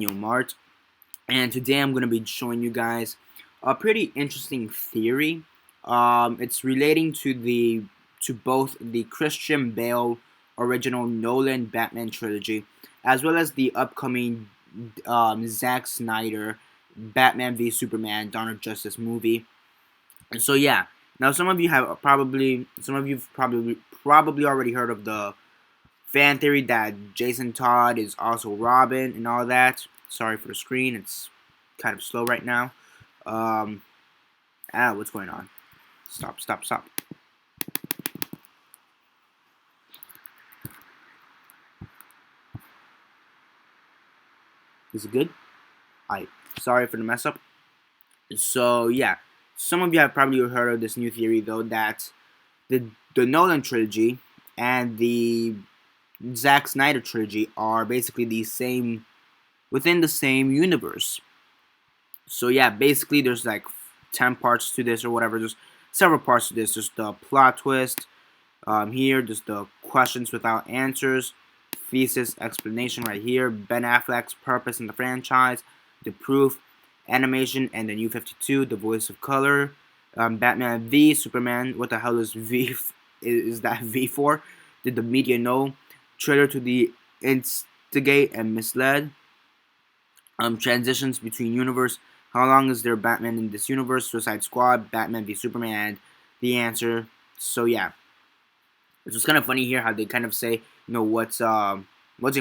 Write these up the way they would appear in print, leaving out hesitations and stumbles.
Daniel Mart, and today I'm going to be showing you guys a pretty interesting theory. It's relating to both the Christian Bale original Nolan Batman trilogy, as well as the upcoming Zack Snyder Batman v Superman Dawn of Justice movie. And so yeah, now some of you've probably already heard of the fan theory that Jason Todd is also Robin and all that. Sorry for the screen, it's kind of slow right now. Um, what's going on? Stop. Is it good? Alright, sorry for the mess up. So yeah, some of you have probably heard of this new theory though that the Nolan trilogy and the Zack Snyder trilogy are basically the same within the same universe. So yeah, basically there's like 10 parts to this or whatever. There's several parts to this. There's the plot twist here. There's the questions without answers, thesis explanation right here. Ben Affleck's purpose in the franchise, the proof, animation, and the New 52, the voice of color. Batman v Superman. What the hell is V? Is that V for? Did the media know? Trailer to the instigate and misled. Transitions between universe. How long is there Batman in this universe? Suicide Squad, Batman v Superman, the answer. So yeah, it's just kind of funny here how they kind of say, what's a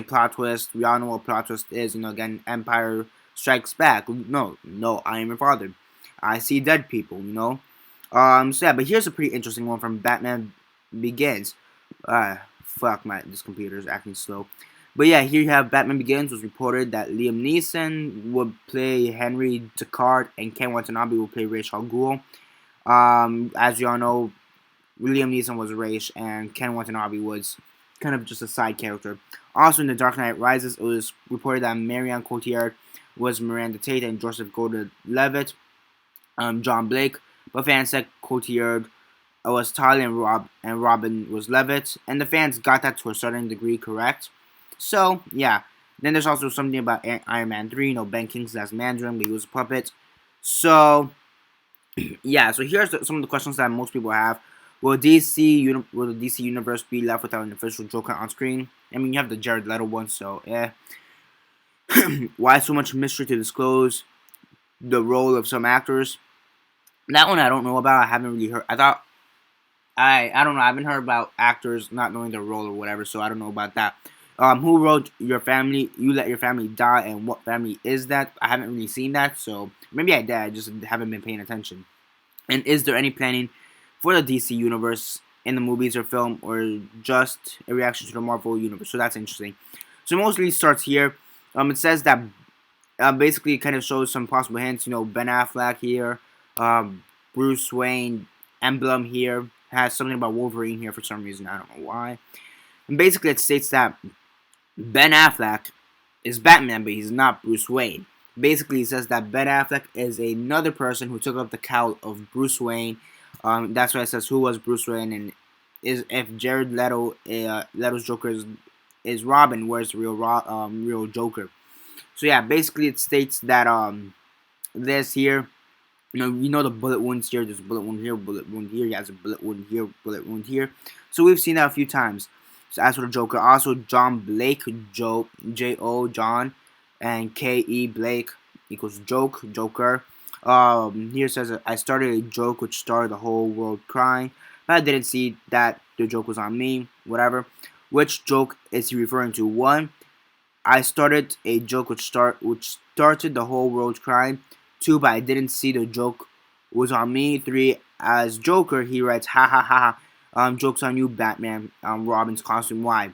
plot twist? We all know what plot twist is. Again, Empire Strikes Back. No, I am your father. I see dead people. So yeah, but here's a pretty interesting one from Batman Begins. Fuck this computer is acting slow. But yeah, here you have Batman Begins. Was reported that Liam Neeson would play Henry Deckard and Ken Watanabe will play Ra's al Ghul. As you all know, Liam Neeson was Ra's and Ken Watanabe was kind of just a side character. Also in The Dark Knight Rises, it was reported that Marion Cotillard was Miranda Tate and Joseph Gordon-Levitt, John Blake. But fans said Cotillard was Talia and Robin was Levitt, and the fans got that to a certain degree correct. So, yeah. Then there's also something about Iron Man 3. Ben Kingsley as Mandarin, but he was a puppet. So, yeah. So here's some of the questions that most people have. Will the DC universe be left without an official Joker on screen? I mean, you have the Jared Leto one, so yeah. Why so much mystery to disclose the role of some actors? That one I don't know about. I haven't really heard. I don't know. I haven't heard about actors not knowing their role or whatever, so I don't know about that. Who wrote Your Family? You Let Your Family Die, and what family is that? I haven't really seen that, so maybe I did. I just haven't been paying attention. And is there any planning for the DC universe in the movies or film, or just a reaction to the Marvel universe? So that's interesting. So mostly starts here. It says that basically it kind of shows some possible hints. Ben Affleck here, Bruce Wayne emblem here, has something about Wolverine here for some reason. I don't know why. And basically it states that Ben Affleck is Batman, but he's not Bruce Wayne. Basically, it says that Ben Affleck is another person who took up the cowl of Bruce Wayne. That's why it says who was Bruce Wayne, and if Jared Leto's Joker is Robin, where's the real Joker? So yeah, basically it states that this here, the bullet wounds here. There's a bullet wound here, bullet wound here. He has a bullet wound here, bullet wound here. So we've seen that a few times. So as for the Joker, also John Blake, J-O, John, and K-E, Blake, equals Joker. Here it says, I started a joke which started the whole world crying, but I didn't see that the joke was on me, whatever. Which joke is he referring to? 1, I started a joke which started the whole world crying. 2, but I didn't see the joke was on me. 3, as Joker, he writes, ha ha ha ha. Jokes on you, Batman. Robin's costume. Why?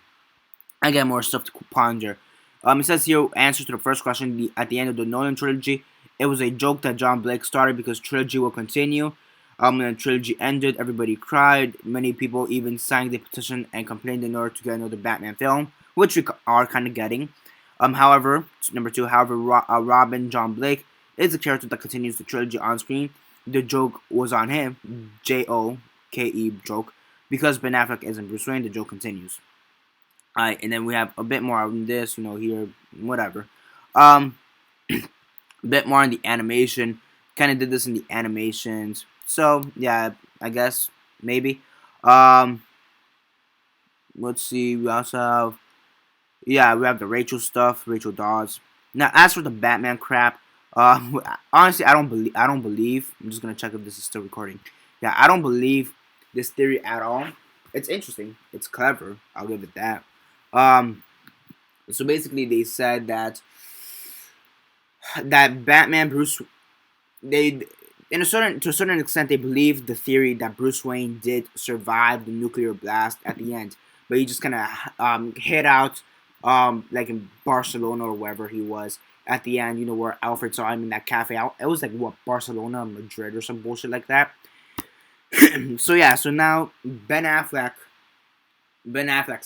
Again, more stuff to ponder. It says here, answer to the first question at the end of the Nolan trilogy. It was a joke that John Blake started because Trilogy will continue. When the trilogy ended, everybody cried. Many people even signed the petition and complained in order to get another Batman film, which we are kind of getting. However, number 2, Robin, John Blake, is a character that continues the trilogy on screen. The joke was on him, J-O-K-E, joke. Because Ben Affleck isn't Bruce Wayne, the joke continues. Alright, and then we have a bit more on this, here, whatever. A bit more on the animation. Kind of did this in the animations. So yeah, I guess maybe. Um, let's see. We also have we have the Rachel stuff, Rachel Dawes. Now as for the Batman crap, honestly, I don't believe. I'm just gonna check if this is still recording. Yeah, I don't believe this theory at all. It's interesting. It's clever. I'll give it that. Um, so basically, they said that Batman Bruce they to a certain extent they believe the theory that Bruce Wayne did survive the nuclear blast at the end, but he just kind of hid out like in Barcelona or wherever he was at the end. You know where Alfred saw him in that cafe. It was like what, Barcelona or Madrid or some bullshit like that. So yeah, so now Ben Affleck's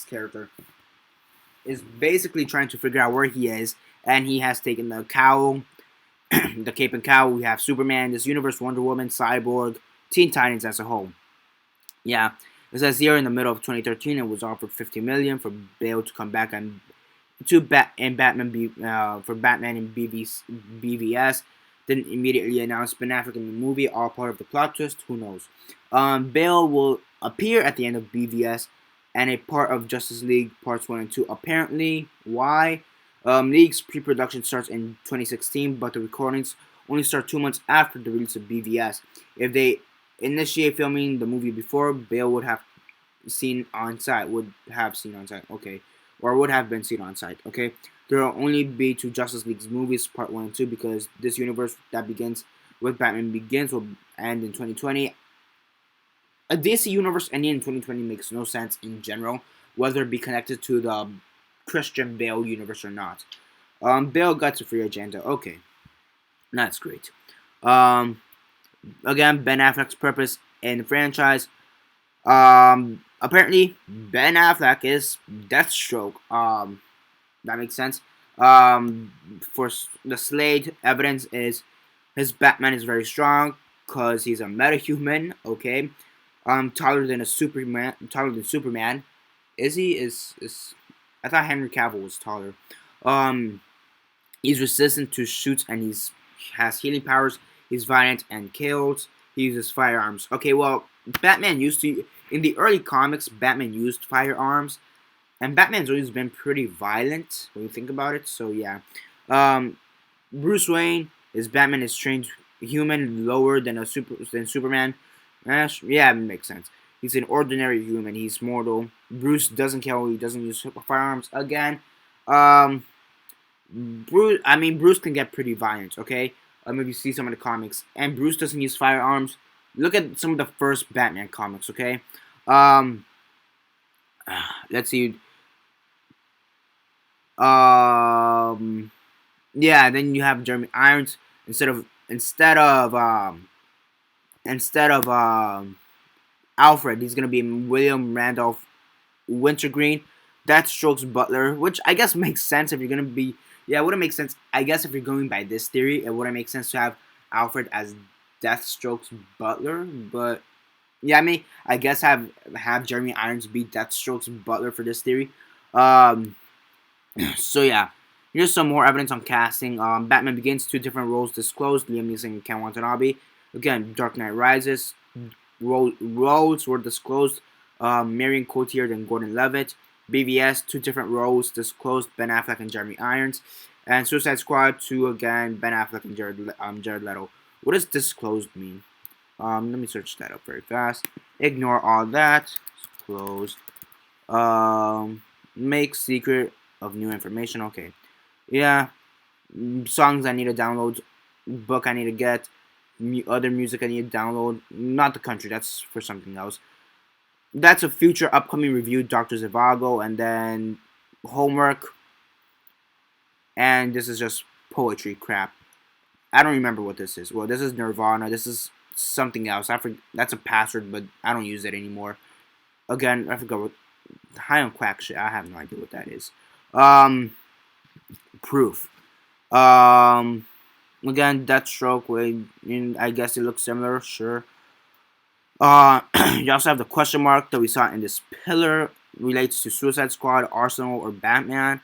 character is basically trying to figure out where he is, and he has taken the cowl, the cape and cowl. We have Superman, this universe, Wonder Woman, Cyborg, Teen Titans as a whole. Yeah, it says here in the middle of 2013, it was offered $50 million for Bale to come back and for Batman in BVS. Didn't immediately announce Ben Affleck in the movie, all part of the plot twist. Who knows? Bale will appear at the end of BVS and a part of Justice League Parts 1 and 2. Apparently, why? League's pre-production starts in 2016, but the recordings only start 2 months after the release of BVS. If they initiate filming the movie before, Bale would have seen on site. Okay, or would have been seen on site. Okay, there will only be 2 Justice League's movies, Part 1 and 2, because this universe that begins with Batman Begins will end in 2020. A DC universe ending in 2020 makes no sense in general, whether it be connected to the Christian Bale universe or not. Bale got a free agenda. Okay, that's great. Again, Ben Affleck's purpose in the franchise. Apparently, Ben Affleck is Deathstroke. That makes sense. For the Slade, evidence is his Batman is very strong because he's a metahuman. Okay, taller than Superman. Is he? Is I thought Henry Cavill was taller. Um, he's resistant to shoots and he has healing powers. He's violent and kills. He uses firearms. Okay, well, Batman used to in the early comics. Batman used firearms, and Batman's always been pretty violent when you think about it. So yeah, Bruce Wayne is Batman is trained human, lower than Superman. Yeah, it makes sense. He's an ordinary human. He's mortal. Bruce doesn't kill. He doesn't use firearms. Again, Bruce can get pretty violent. Okay, if you see some of the comics, and Bruce doesn't use firearms. Look at some of the first Batman comics. Okay, um, let's see. Yeah, then you have Jeremy Irons instead of Alfred. He's gonna be William Randolph Wintergreen. That's Stroke's butler, which I guess makes sense if you're gonna be. Yeah, it wouldn't make sense. I guess if you're going by this theory, it wouldn't make sense to have Alfred as Deathstroke's butler. But yeah, I guess have Jeremy Irons be Deathstroke's butler for this theory. So yeah, here's some more evidence on casting. Batman Begins, 2 different roles disclosed: Liam Neeson and Ken Watanabe. Again, Dark Knight Rises, roles were disclosed: Marion Cotillard and Gordon Levitt. BVS, 2 different roles disclosed: Ben Affleck and Jeremy Irons. And Suicide Squad 2, again, Ben Affleck and Jared Leto. What does disclosed mean? Let me search that up very fast. Ignore all that. Closed. Make secret of new information. Okay. Yeah. Songs I need to download. Book I need to get. Other music I need to download. Not the country. That's for something else. That's a future upcoming review. Dr. Zhivago. And then homework. And this is just poetry crap. I don't remember what this is. Well, this is Nirvana. This is something else. That's a password, but I don't use it anymore. Again, I forgot what high on quack shit. I have no idea what that is. Proof. Again, Deathstroke. I guess it looks similar. Sure. You also have the question mark that we saw in this pillar. Relates to Suicide Squad, Arsenal, or Batman.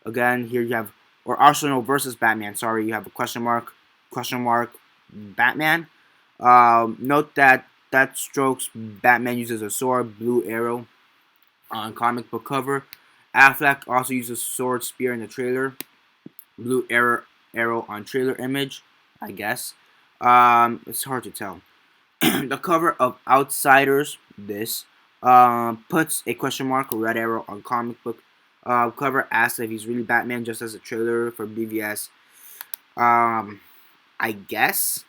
Again, here you have or Arsenal versus Batman. Sorry, you have a question mark, Batman. Note that Deathstroke's Batman uses a sword, blue arrow on comic book cover. Affleck also uses sword, spear in the trailer, blue arrow on trailer image, I guess. It's hard to tell. The cover of Outsiders, this, puts a question mark, a red arrow on comic book cover, asks if he's really Batman, just as a trailer for BVS. I guess.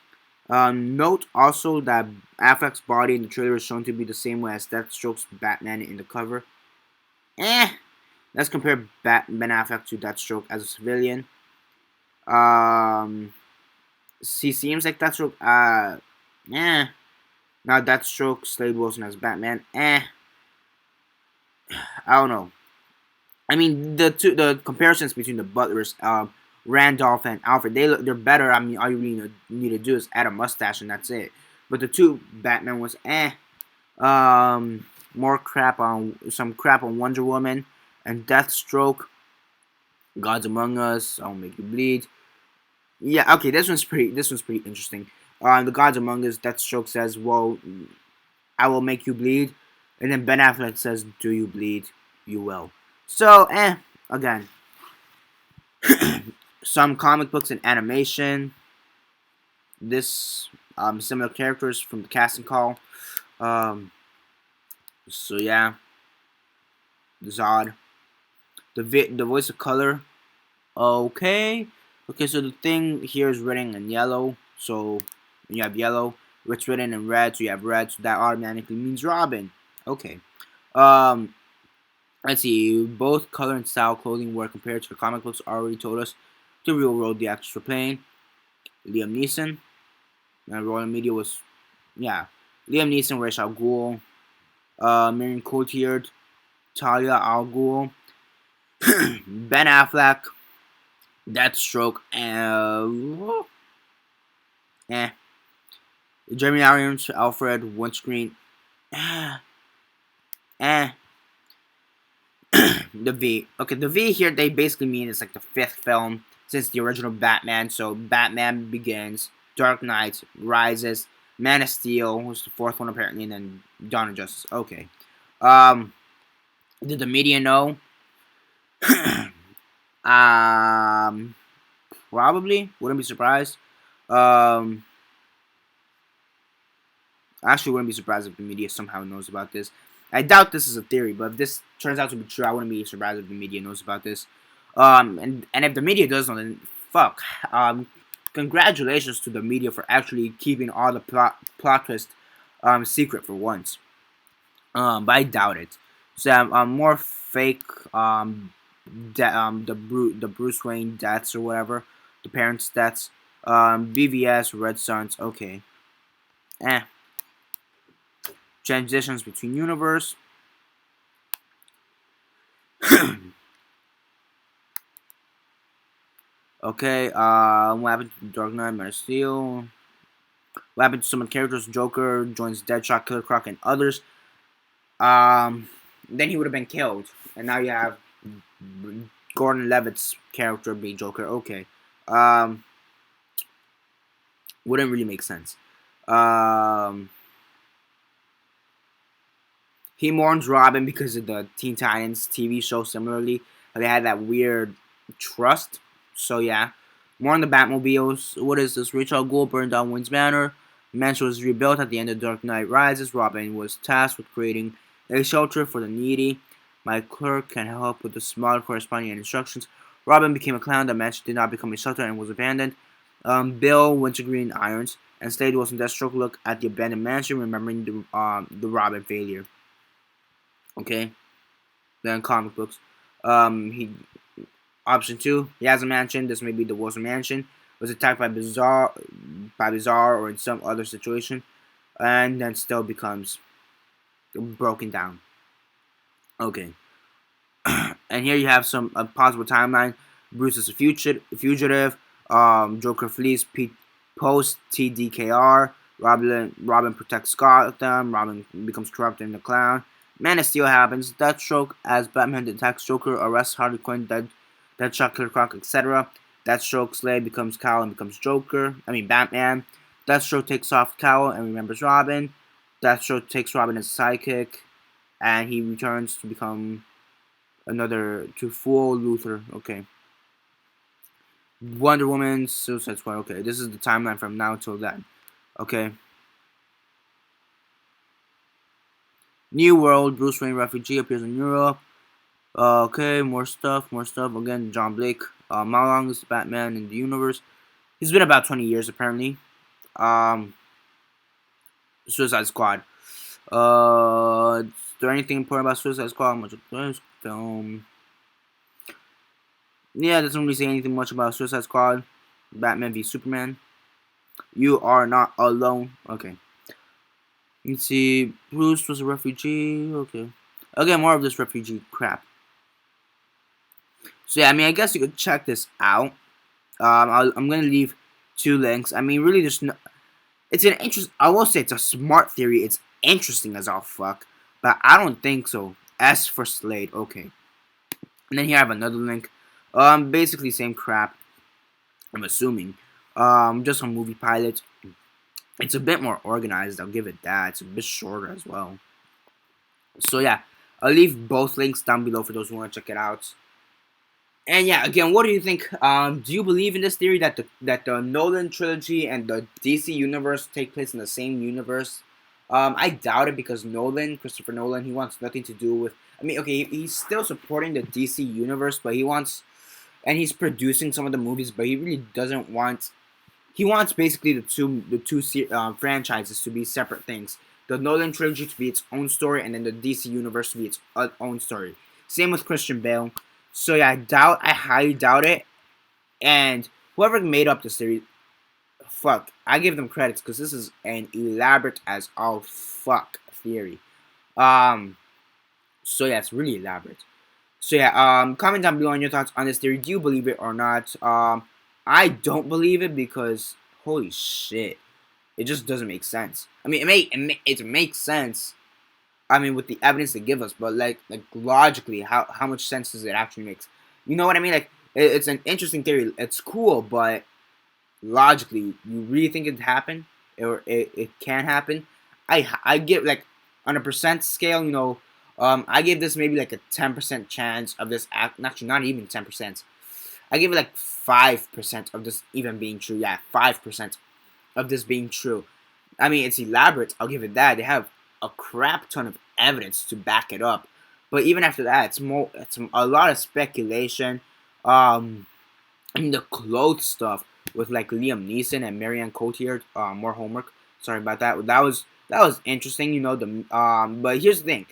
Note also that Affleck's body in the trailer is shown to be the same way as Deathstroke's Batman in the cover. Let's compare Ben Affleck to Deathstroke as a civilian. He seems like Deathstroke. Now Deathstroke, Slade Wilson as Batman. I don't know. I mean, the comparisons between the Butlers, Randolph and Alfred, they're better. I mean, all you really need to do is add a mustache and that's it. But the two Batman was more crap on Wonder Woman and Deathstroke. Gods Among Us, I'll Make You Bleed. Yeah, okay, this one's pretty interesting. The Gods Among Us, Deathstroke says, "Well, I will make you bleed," and then Ben Affleck says, "Do you bleed? You will." So, again, some comic books and animation. This similar characters from the casting call. So yeah, Zod. The voice of color. Okay, so the thing here is written in yellow. So when you have yellow, it's written in red. So you have red. So that automatically means Robin. Okay. Let's see. Both color and style clothing were compared to the comic books already told us the real world the actors were playing. Liam Neeson. And Royal Media was, yeah. Liam Neeson, Ra's al Ghul. Marion Cotillard, Talia al Ghul. Ben Affleck. Deathstroke. And Jeremy Irons, Alfred, Windscreen. The V. Okay, the V here, they basically mean it's like the 5th film since the original Batman. So Batman Begins, Dark Knight, Rises, Man of Steel, who's the 4th one apparently, and then Dawn of Justice. Okay. Did the media know? Probably. Wouldn't be surprised. Actually, wouldn't be surprised if the media somehow knows about this. I doubt this is a theory, but if this turns out to be true, I wouldn't be surprised if the media knows about this. And if the media does know, then fuck. Congratulations to the media for actually keeping all the plot twist secret for once. But I doubt it. So more fake the Bruce Wayne deaths or whatever, the parents' deaths. BVS, Red Suns. Okay. Transitions between universe. Okay, what happened to Dark Knight, Man of Steel? What happened to some of the characters? Joker joins Deadshot, Killer Croc, and others. Then he would have been killed. And now you have Gordon Levitt's character be Joker. Okay. Wouldn't really make sense. He mourns Robin because of the Teen Titans TV show. Similarly, they had that weird trust. So yeah, more on the Batmobiles. What is this? Ra's al Ghul burned down Wayne's Manor. Mansion was rebuilt at the end of Dark Knight Rises. Robin was tasked with creating a shelter for the needy. My clerk can help with the small corresponding instructions. Robin became a clown. The mansion did not become a shelter and was abandoned. Bill, Wintergreen, Irons, and Slade Wilson Deathstroke look at the abandoned mansion, remembering the Robin failure. Okay. Then comic books. Option 2, he has a mansion. This may be the Wilson mansion. Was attacked by Bizarre, or in some other situation, and then still becomes broken down. Okay. And here you have some possible timeline. Bruce is a fugitive. Joker flees post TDKR. Robin protects Gotham. Robin becomes corrupt in the clown. Man of Steel happens. Deathstroke as Batman detects Joker, arrests Harley Quinn. Deathstroke, Killer Croc, etc. Deathstroke, Slade becomes Cowl and becomes Joker. Batman. Deathstroke takes off Cowl and remembers Robin. Deathstroke takes Robin as a sidekick, and he returns to become to fool Luthor. Okay. Wonder Woman, Suicide Squad. Okay, this is the timeline from now till then. Okay. New World, Bruce Wayne refugee appears in Europe. Okay, more stuff. Again, John Blake. How long is Batman in the universe? He's been about 20 years apparently. Suicide Squad. Is there anything important about Suicide Squad? Much of this film. Yeah, it doesn't really say anything much about Suicide Squad. Batman v Superman. You are not alone. Okay. Let's see. Bruce was a refugee. Okay. Again, more of this refugee crap. So yeah, I guess you could check this out. I'm gonna leave 2 links. Really, there's no. It's an interest. I will say it's a smart theory. It's interesting as all fuck, but I don't think so. S for Slade. Okay. And then here I have another link. Basically same crap. I'm assuming. Just some movie pilots. It's a bit more organized. I'll give it that. It's a bit shorter as well. So yeah, I'll leave both links down below for those who want to check it out. And yeah, again, what do you think? Do you believe in this theory that the Nolan trilogy and the DC universe take place in the same universe? I doubt it because Christopher Nolan, he wants nothing to do with. Okay, he's still supporting the DC universe, but and he's producing some of the movies, but he really doesn't want. He wants basically the two franchises to be separate things. The Nolan trilogy to be its own story, and then the DC universe to be its own story. Same with Christian Bale. So yeah, I highly doubt it. And whoever made up this theory, fuck, I give them credits because this is an elaborate as all fuck theory. So yeah, it's really elaborate. So yeah, comment down below on your thoughts on this theory. Do you believe it or not? I don't believe it because holy shit, it just doesn't make sense. It makes sense. With the evidence they give us, but like logically, how much sense does it actually make? You know what I mean? Like it's an interesting theory. It's cool, but logically, you really think it happen or it can happen? I give like on a percent scale, I give this maybe like a 10% chance of this actually not even 10%. I give it like 5% of this even being true. Yeah, 5% of this being true. It's elaborate. I'll give it that. They have a crap ton of evidence to back it up, but even after that, it's a lot of speculation. The clothes stuff with like Liam Neeson and Marianne Cotillard. More homework. Sorry about that. That was interesting. But here's the thing: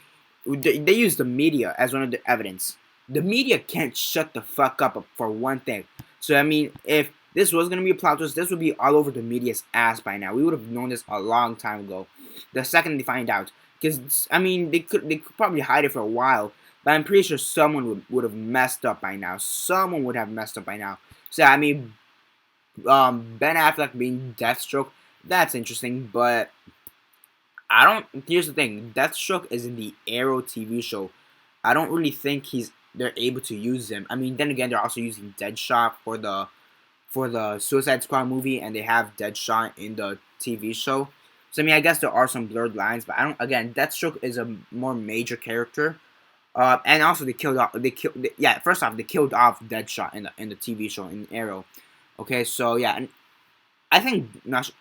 they use the media as one of the evidence. The media can't shut the fuck up for one thing. So if this was gonna be a plot twist, this would be all over the media's ass by now. We would have known this a long time ago. The second they find out, because they could probably hide it for a while, but I'm pretty sure someone would have messed up by now. Someone would have messed up by now. So Ben Affleck being Deathstroke, that's interesting, but I don't. Here's the thing: Deathstroke is in the Arrow TV show. I don't really think they're able to use him. Then again, they're also using Deadshot for the Suicide Squad movie, and they have Deadshot in the TV show. So I guess there are some blurred lines, but I don't. Again, Deathstroke is a more major character, and also first off, they killed off Deadshot in the TV show in Arrow. Okay, so yeah, and I think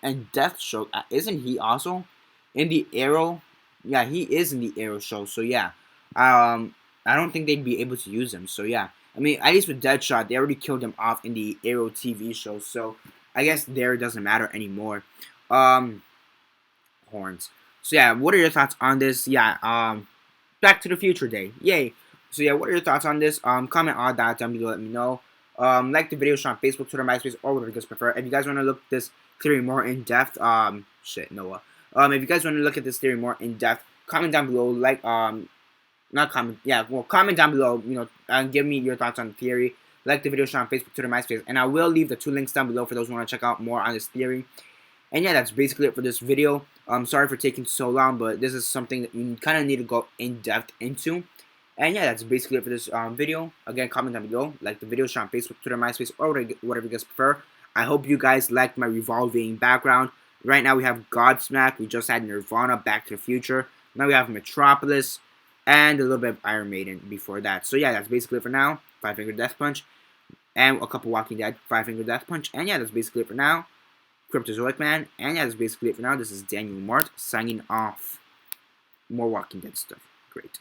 and Deathstroke isn't he also in the Arrow? Yeah, he is in the Arrow show. So yeah, I don't think they'd be able to use him. So yeah, at least with Deadshot, they already killed him off in the Arrow TV show. So I guess there it doesn't matter anymore. Horns. So yeah, what are your thoughts on this? Yeah, Back to the Future Day. Yay. So yeah, what are your thoughts on this? Comment all that down below. Let me know. Like the video, show on Facebook, Twitter, MySpace, or whatever you guys prefer. If you guys want to look at this theory more in depth, shit, Noah. If you guys want to look at this theory more in depth, comment down below. Not comment. Yeah, well, comment down below. And give me your thoughts on the theory. Like the video, show on Facebook, Twitter, MySpace, and I will leave the 2 links down below for those who want to check out more on this theory. And yeah, that's basically it for this video. I'm sorry for taking so long, but this is something that you kind of need to go in depth into. And yeah, that's basically it for this video. Again, comment down below, like the video, share on Facebook, Twitter, MySpace, or whatever you guys prefer. I hope you guys liked my revolving background. Right now we have Godsmack, we just had Nirvana, Back to the Future. Now we have Metropolis, and a little bit of Iron Maiden before that. So yeah, that's basically it for now. Five Finger Death Punch, and a couple Walking Dead, Five Finger Death Punch. And yeah, that's basically it for now. Cryptozoic Man, and yeah, that's basically it for now. This is Daniel Mart signing off. More Walking Dead stuff. Great.